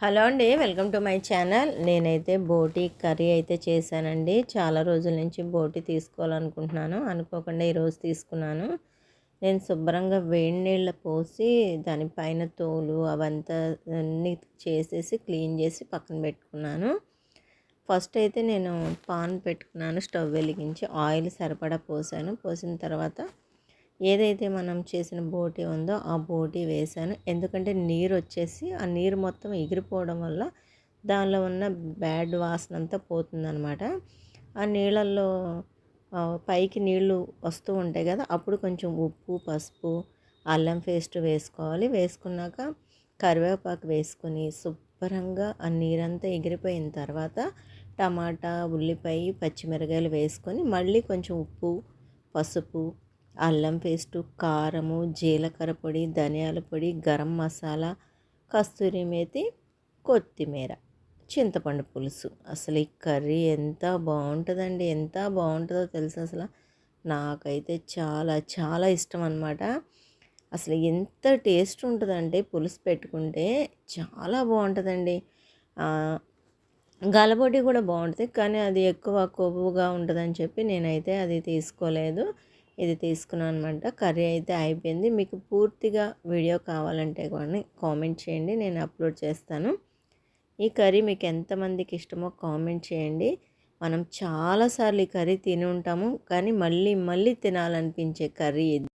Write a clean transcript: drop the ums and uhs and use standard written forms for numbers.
Hello అండి, welcome to my channel. నేనైతే బోటి కర్రీ అయితే చేశానండి. చాలా రోజుల నుంచి బోటి తీసుకోవాలనుకుంటున్నాను, అనుకోకుండా ఈరోజు తీసుకున్నాను. నేను శుభ్రంగా వేడి నీళ్ళ పోసి దానిపైన తోలు అవంతా అన్నీ చేసేసి క్లీన్ చేసి పక్కన పెట్టుకున్నాను. ఫస్ట్ అయితే నేను పాన్ పెట్టుకున్నాను, స్టవ్ వెలిగించి ఆయిల్ సరిపడా పోసాను. పోసిన తర్వాత ఏదైతే మనం చేసిన బోటి ఉందో ఆ బోటి వేసాను. ఎందుకంటే నీరు వచ్చేసి ఆ నీరు మొత్తం ఎగిరిపోవడం వల్ల దానిలో ఉన్న బ్యాడ్ వాసన అంతా పోతుందన్నమాట. ఆ నీళ్ళల్లో పైకి నీళ్ళు వస్తూ ఉంటాయి కదా, అప్పుడు కొంచెం ఉప్పు, పసుపు, అల్లం పేస్ట్ వేసుకోవాలి. వేసుకున్నాక కరివేపాకు వేసుకొని శుభ్రంగా ఆ నీరంతా ఎగిరిపోయిన తర్వాత టమాటా, ఉల్లిపాయ, పచ్చిమిరకాయలు వేసుకొని మళ్ళీ కొంచెం ఉప్పు, పసుపు, అల్లం పేస్టు, కారము, జీలకర్ర పొడి, ధనియాల పొడి, గరం మసాలా, కస్తూరి మేతి, కొత్తిమీర, చింతపండు పులుసు. అసలు ఈ కర్రీ ఎంత బాగుంటుందండి, ఎంత బాగుంటుందో తెలుసు. అసలు నాకైతే చాలా చాలా ఇష్టం అన్నమాట. అసలు ఎంత టేస్ట్ ఉంటుందంటే పులుసు పెట్టుకుంటే చాలా బాగుంటుందండి. గలబొడి కూడా బాగుంటుంది, కానీ అది ఎక్కువ కొవ్వుగా ఉంటుందని చెప్పి నేనైతే అది తీసుకోలేదు. ఇది తీసుకున్నాను అనమాట. కర్రీ అయితే అయిపోయింది. మీకు పూర్తిగా వీడియో కావాలంటే కానీ కామెంట్ చేయండి, నేను అప్లోడ్ చేస్తాను. ఈ కర్రీ మీకు ఎంతమందికి ఇష్టమో కామెంట్ చేయండి. మనం చాలాసార్లు ఈ కర్రీ తిని ఉంటాము, కానీ మళ్ళీ మళ్ళీ తినాలనిపించే కర్రీ ఇది.